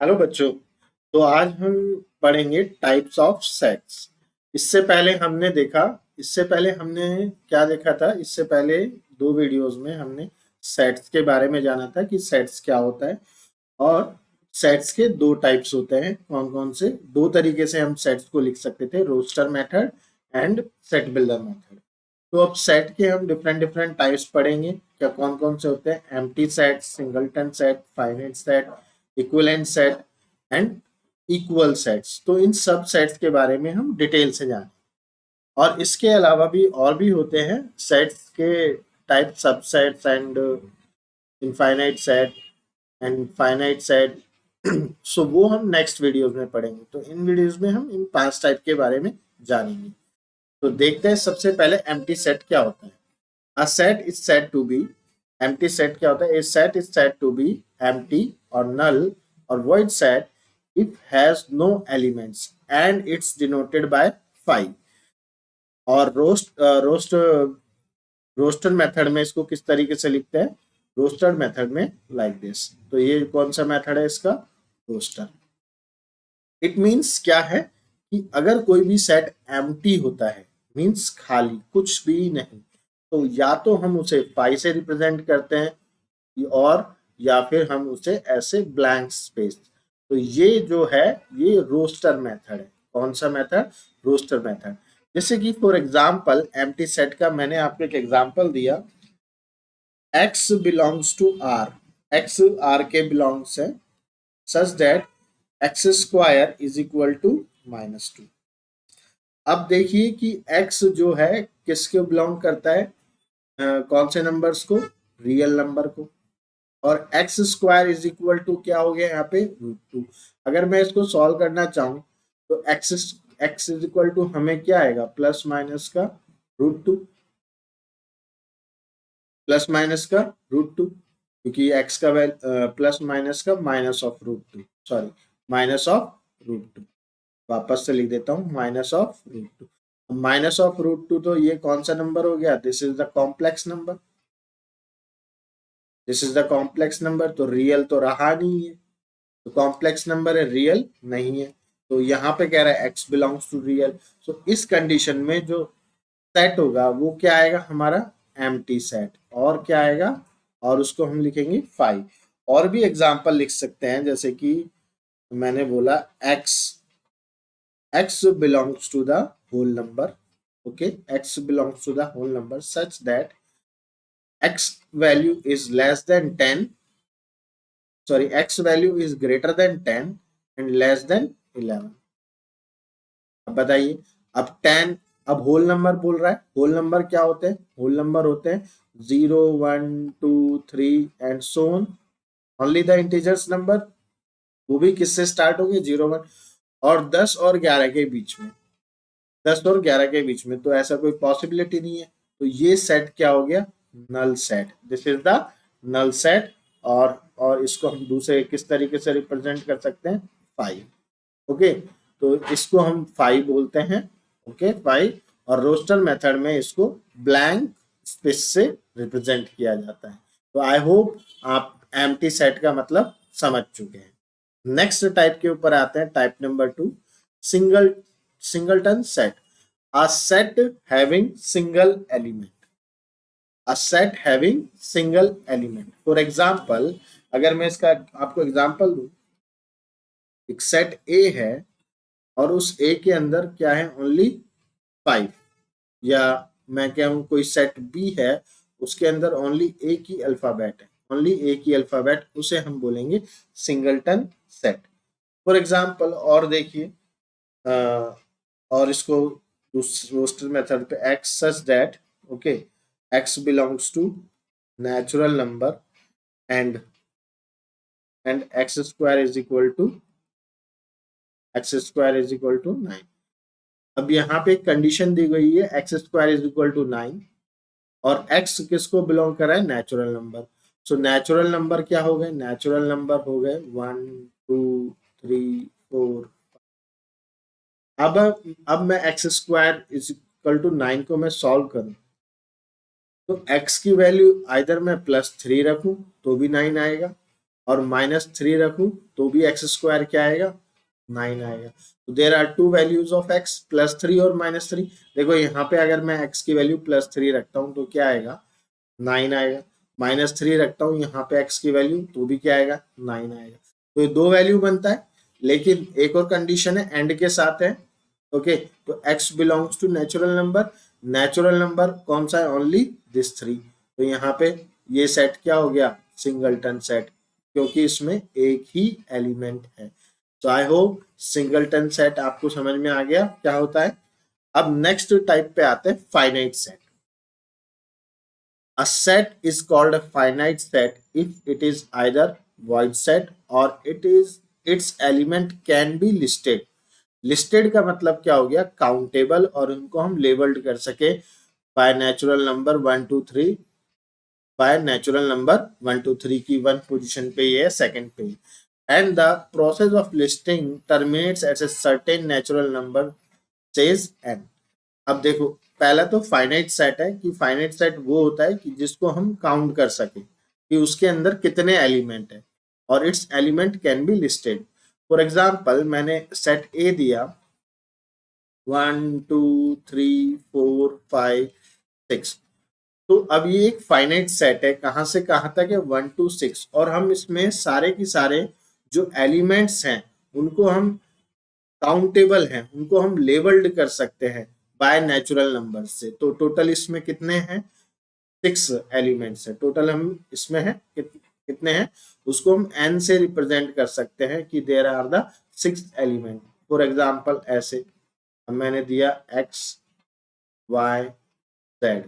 Hello बच्चों। तो आज हम पढ़ेंगे टाइप्स ऑफ सेट्स। इससे पहले हमने क्या देखा था? इससे पहले दो वीडियोस में हमने सेट्स के बारे में जाना था कि सेट्स क्या होता है और सेट्स के दो टाइप्स होते हैं। कौन कौन से? दो तरीके से हम सेट्स को लिख सकते थे, roster method and set builder method. तो अब सेट के हम डिफरेंट डिफरेंट टाइप्स पढ़ेंगे। क्या कौन कौन से होते हैं? Empty set, singleton set, finite set, equivalent set and equal sets. तो इन सब सेट्स के बारे में हम डिटेल से जानें। और इसके अलावा भी और भी होते हैं सेट्स के type, subsets and infinite set and finite set. So वो हम नेक्स्ट वीडियोस में पढ़ेंगे। तो इन वीडियोस में हम इन पांच टाइप के बारे में जानेंगे। तो देखते हैं सबसे पहले एम्प्टी सेट क्या होता है। A set is said to be empty set क्या होता है? A set is said to be empty or null or void set if has no elements and it's denoted by phi। और roster method में इसको किस तरीके से लिखते हैं? रोस्टर मेथड में लाइक दिस। तो ये कौन सा मेथड है इसका? रोस्टर। इट मीन्स क्या है कि अगर कोई भी सेट एम्प्टी होता है, मीन्स खाली, कुछ भी नहीं, तो या तो हम उसे फाई से रिप्रेजेंट करते हैं और या फिर हम उसे ऐसे ब्लैंक स्पेस। तो ये जो है ये रोस्टर मेथड है। कौन सा मेथड? Roster method. जैसे कि फॉर एग्जांपल एम्प्टी सेट का मैंने आपको एक एग्जांपल दिया, x belongs to r, x r के बिलोंग्स है, such that x square is equal to -2। अब देखिए कि x जो है किसके बिलोंग करता है? कौन से नंबर्स को? रियल नंबर को। और x square is equal to क्या हो गया यहाँ पे? √2। अगर मैं इसको सॉल्व करना चाहूँ तो एक्स इज इक्वल टू हमें क्या आएगा? प्लस माइनस का √2, प्लस माइनस का √2, क्योंकि एक्स का प्लस माइनस का minus of √2, sorry minus of √2। वापस से लिख देता हूँ, माइनस ऑफ √2। माइनस ऑफ √2, तो ये कौन सा नंबर हो गया? This is the complex number. This is the complex number, तो रियल तो रहा नहीं है, तो कॉम्प्लेक्स नंबर है, रियल नहीं है। तो यहाँ पे कह रहा है एक्स बिलोंग्स टू रियल। सो इस कंडीशन में जो सेट होगा वो क्या आएगा हमारा? Empty set. और क्या आएगा? और उसको हम लिखेंगे फाइव। और भी एग्जांपल लिख सकते हैं, जैसे कि मैंने बोला x belongs to the whole number, okay, x belongs to the whole number such that x value is less than 10, sorry, x value is greater than 10 and less than 11। अब बताइए, अब 10, अब होल नंबर बोल रहा है। Whole number क्या होते हैं? होल नंबर होते हैं 0 1 2 3 and so on. Only the integers number, वो भी किससे स्टार्ट होंगे? 0 1 और 10 और 11 के बीच में, 10 और 11 के बीच में, तो ऐसा कोई पॉसिबिलिटी नहीं है। तो ये सेट क्या हो गया? Null set. This is the null set. और इसको हम दूसरे किस तरीके से रिप्रेजेंट कर सकते हैं? फाइव। ओके, तो इसको हम फाइव बोलते हैं। Okay, five. और रोस्टर मेथड में इसको ब्लैंक स्पेस से रिप्रेजेंट किया जाता है। तो आई होप आप एम्प्टी सेट का मतलब समझ चुके हैं। नेक्स्ट टाइप के ऊपर आते हैं, type number 2, singleton set, a set having single element, a set having single element। For example, अगर मैं इसका आपको एग्जाम्पल दूं, एक सेट ए है और उस ए के अंदर क्या है? ओनली 5। या मैं क्या हूं, कोई सेट बी है, उसके अंदर ओनली ए की अल्फाबेट है, ओनली ए की अल्फाबेट, उसे हम बोलेंगे सिंगलटन सेट। फॉर एग्जाम्पल और देखिए, और इसको रोस्टर मेथड पे x such that, okay, x belongs to natural number and x square is equal to 9। अब यहाँ पे एक कंडीशन दी गई है, x square is equal to 9 और x किसको बिलोंग कर रहा है? Natural number. So natural number क्या हो गए? नेचुरल नंबर हो गए 1 2 3 4। अब मैं x square is equal to 9 को मैं सॉल्व करूं, तो x की वैल्यू आइदर मैं +3 रखूं तो भी 9 आएगा, और -3 रखूं तो भी x स्क्वायर क्या आएगा, 9 आएगा। तो there are two values of x, +3 और -3। देखो यहाँ पे अगर मैं x की वैल्यू +3 रखता हूँ तो क्या आएगा, 9 आएगा। -3 रखता हूँ यहाँ पे x की वैल्यू तो भी क्या आएगा, 9 आएगा। तो ये दो वैल्यू बनता है, लेकिन एक और कंडीशन है, एंड के साथ है। ओके, तो x belongs to natural number कौन सा है, ओनली दिस 3। तो यहाँ पे ये सेट क्या हो गया, सिंगलटन सेट, क्योंकि इसमें एक ही एलिमेंट है। तो आई होप सिंगलटन सेट आपको समझ में आ गया क्या होता है। अब नेक्स्ट टाइप पे आते हैं, finite set. A set is called a finite set if it is either void set or its element can be listed। Listed का मतलब क्या हो गया, काउंटेबल, और उनको हम लेबल्ड कर सके by natural number 1 2 3, by natural number 1 2 3 की 1 पोजीशन पे ये है, सेकंड पे, and the process of listing terminates at a certain natural number says n। अब देखो, पहला तो फाइनाइट सेट है कि फाइनाइट सेट वो होता है कि जिसको हम काउंट कर सके कि उसके अंदर कितने एलिमेंट है, और it's element can be listed. For example मैंने सेट ए दिया 1 2 3 4 5 6, तो अब ये एक फाइनाइट सेट है, कहां से कहां तक है, 1 to 6, और हम इसमें सारे की सारे जो एलिमेंट्स हैं उनको हम काउंटेबल हैं, उनको हम लेबल्ड कर सकते हैं बाय नेचुरल नंबर से। तो टोटल इसमें कितने हैं, 6 एलिमेंट्स है टोटल, हम इसमें है कितने हैं, उसको हम n से रिप्रेजेंट कर सकते हैं कि there are the 6 element. For example ऐसे अब मैंने दिया x y z।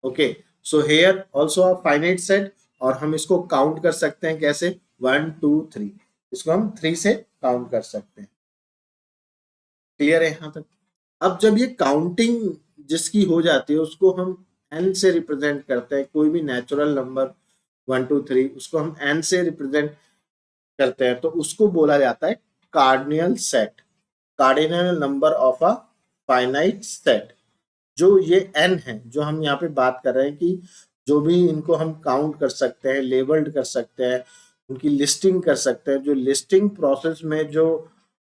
Okay, so here also a finite set, और हम इसको काउंट कर सकते हैं कैसे, 1 2 3, इसको हम 3 से काउंट कर सकते हैं। क्लियर है यहाँ तक। अब जब ये काउंटिंग जिसकी हो जाती है उसको हम n से रिप्रेजेंट करते हैं, कोई भी नेचुरल नंबर 1 2 3 उसको हम n से रिप्रेजेंट करते हैं, तो उसको बोला जाता है cardinal set, cardinal number of a finite set. जो ये n है जो हम यहाँ पे बात कर रहे हैं कि जो भी इनको हम काउंट कर सकते हैं, लेबल्ड कर सकते हैं, उनकी लिस्टिंग कर सकते हैं, जो लिस्टिंग प्रोसेस में जो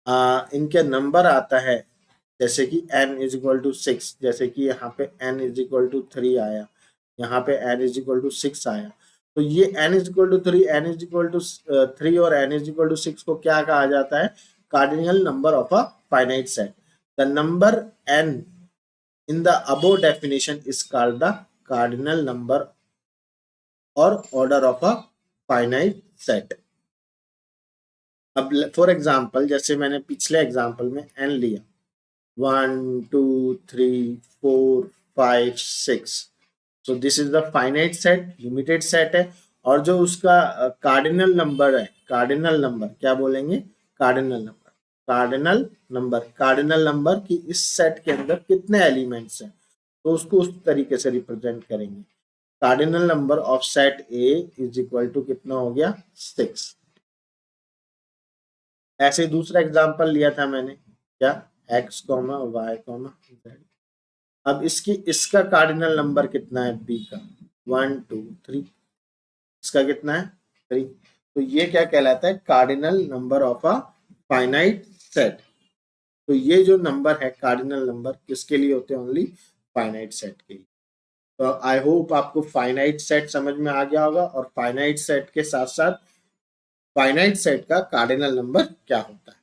इनके नंबर आता है, जैसे कि n इज इक्वल टू 6, जैसे कि यहाँ पे n इज इक्वल टू 3 आया, यहाँ पे n इज इक्वल टू 6 आया, तो ये n is equal to 3, n is equal to 3 और n इज इक्वल टू 6 को क्या कहा जाता है, cardinal number of a finite set. The number n in the above definition is called the cardinal number or order of a finite set। अब for example जैसे मैंने पिछले एग्जांपल में n लिया 1 2 3 4 5 6, so this is the finite set, limited set है, और जो उसका कार्डिनल नंबर है, कार्डिनल नंबर क्या बोलेंगे, कार्डिनल नंबर, कार्डिनल नंबर की इस सेट के अंदर कितने एलिमेंट्स हैं, तो उसको उस तरीके से रिप्रेजेंट करेंगे। Cardinal number of set A is equal to कितना हो गया, 6। ऐसे दूसरा एग्जांपल लिया था मैंने, क्या, x, y, z। अब इसका कार्डिनल नंबर कितना है, b का 1 2 3, इसका कितना है 3। तो ये क्या कहलाता है, cardinal number of a finite set. तो ये जो नंबर है कार्डिनल नंबर किसके लिए होते हैं, ओनली फाइनाइट सेट के लिए। तो आई होप आपको फाइनाइट सेट समझ में आ गया होगा, और फाइनाइट सेट के साथ साथ फाइनाइट सेट का कार्डिनल नंबर क्या होता है।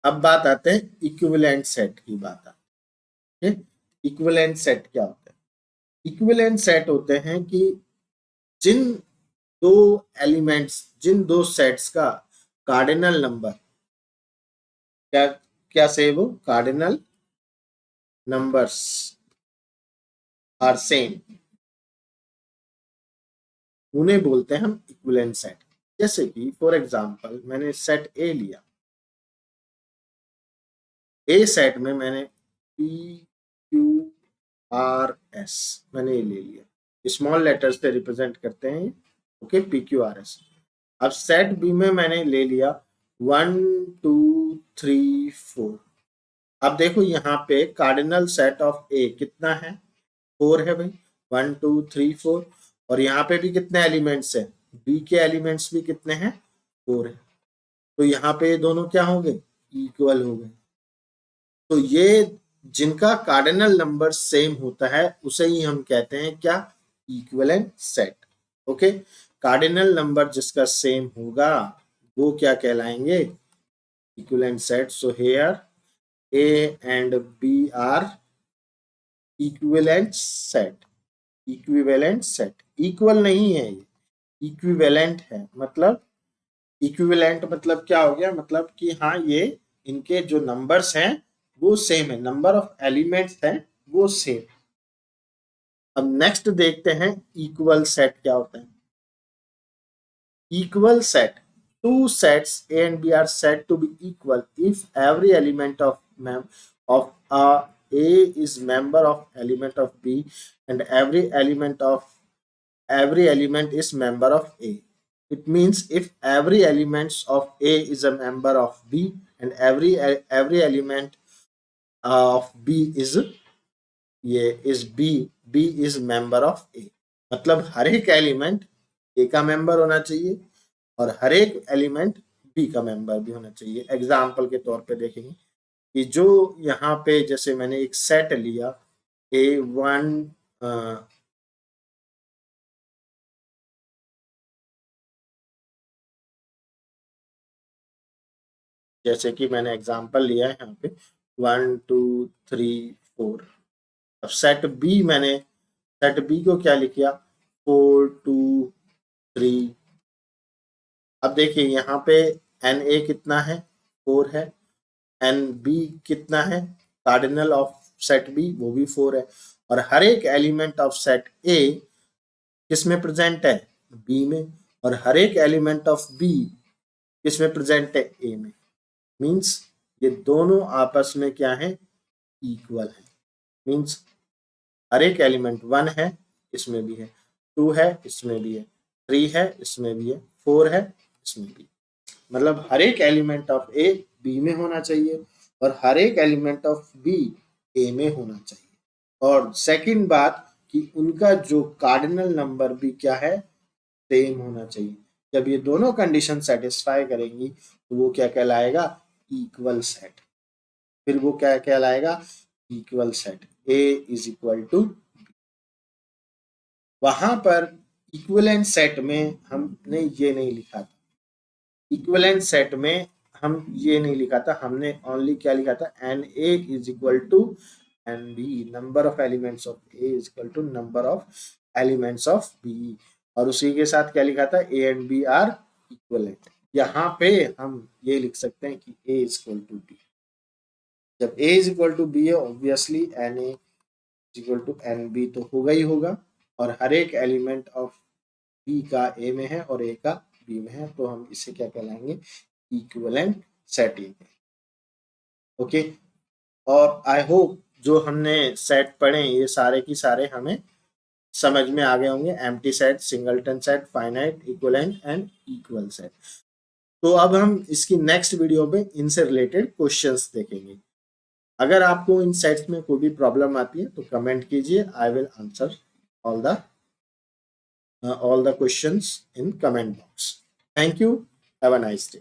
अब बात आते हैं इक्विवेलेंट सेट की बात आती है। इक्विवेलेंट सेट क्या होता है, इक्विवेलेंट सेट होते हैं कि जिन दो एलिमेंट्स, जिन दो सेट्स का कार्डिनल नंबर क्या क्या से वो कार्डिनल नंबर्स आर सेम, उन्हें बोलते हैं हम इक्विवेलेंट सेट। जैसे कि फॉर एग्जांपल मैंने सेट ए लिया, ए सेट में मैंने पी क्यू आर एस मैंने ये ले लिया, स्मॉल लेटर्स से रिप्रेजेंट करते हैं, okay, P Q R S. अब सेट बी में मैंने ले लिया 1 2 3 4। अब देखो यहाँ पे कार्डिनल सेट ऑफ ए कितना है, 4 है भाई, 1 2 3 4, और यहाँ पे भी कितने एलिमेंट्स है, बी के एलिमेंट्स भी कितने हैं, 4 है। तो यहाँ पे ये दोनों क्या हो गए, इक्वल हो गए। तो ये जिनका कार्डिनल नंबर सेम होता है उसे ही हम कहते हैं क्या, equivalent set. Okay, cardinal number जिसका सेम होगा वो क्या कहलाएंगे, equivalent set. So here A and B are equivalent set, equivalent set, equal नहीं है ये, equivalent है। मतलब equivalent मतलब क्या हो गया, मतलब कि हाँ ये इनके जो नंबर्स हैं वो सेम है, नंबर ऑफ एलिमेंट्स हैं वो सेम। अब नेक्स्ट देखते हैं इक्वल सेट क्या होता है। Equal set, two sets A and B are said to be equal if every element of A is member of element of B and every element is member of A. It means if every element of A is a member of B and every element of B is B is member of A. मतलब हर एक element ए का member होना चाहिए और हर एक element B का member भी होना चाहिए। एग्जाम्पल के तौर पे देखेंगे कि जो यहाँ पे जैसे मैंने एक सेट लिया A1 जैसे कि मैंने एग्जाम्पल लिया है यहाँ पे 1 2 3 4। अब सेट बी को क्या लिख किया 4 2 3। अब देखिए यहाँ पे एन ए कितना है 4 है, एन बी कितना है, कार्डिनल ऑफ सेट बी वो भी 4 है, और हर एक एलिमेंट ऑफ सेट ए किस में प्रेजेंट है, बी में, और हर एक एलिमेंट ऑफ बी किस में प्रेजेंट है, ए में। मींस ये दोनों आपस में क्या है, इक्वल है। मींस हर एक एलिमेंट 1 है इसमें भी है, 2 है इसमें भी है, 3 है इसमें भी है, 4 है इसमें भी। मतलब हर एक एलिमेंट ऑफ ए बी में होना चाहिए और हर एक एलिमेंट ऑफ बी ए में होना चाहिए। और सेकंड बात कि उनका जो कार्डिनल नंबर भी क्या है, सेम होना चाहिए। जब ये दोनों कंडीशन सेटिस्फाई करेंगी तो वो क्या कहलाएगा, इक्वल सेट। फिर वो क्या कहलाएगा, equal set. A is equal to, वहां पर इक्विवेलेंट सेट में हमने ये नहीं लिखा था, इक्विवेलेंट सेट में हम ये नहीं लिखा था, हमने ओनली क्या लिखा था, n A is equal to n B, number of elements of A is equal to number of elements of B, और उसी के साथ क्या लिखा था, A and B are equivalent. यहाँ पे हम ये लिख सकते हैं कि A is equal to B. जब A is equal to B है obviously n A is equal to n B तो होगा ही होगा, और हर एक एलिमेंट ऑफ बी का ए में है और ए का बी में है, तो हम इसे क्या कहलाएंगे, इक्विवेलेंट सेटिंग। ओके, और आई होप जो हमने सेट पढ़े ये सारे की सारे हमें समझ में आ गए होंगे, empty set, singleton set, finite, equivalent and equal set. तो अब हम इसकी नेक्स्ट वीडियो में इनसे रिलेटेड क्वेश्चंस देखेंगे। अगर आपको इन सेट्स में कोई भी प्रॉब्लम आती है तो कमेंट कीजिए, I will answer all the questions in comment box. Thank you. Have a nice day.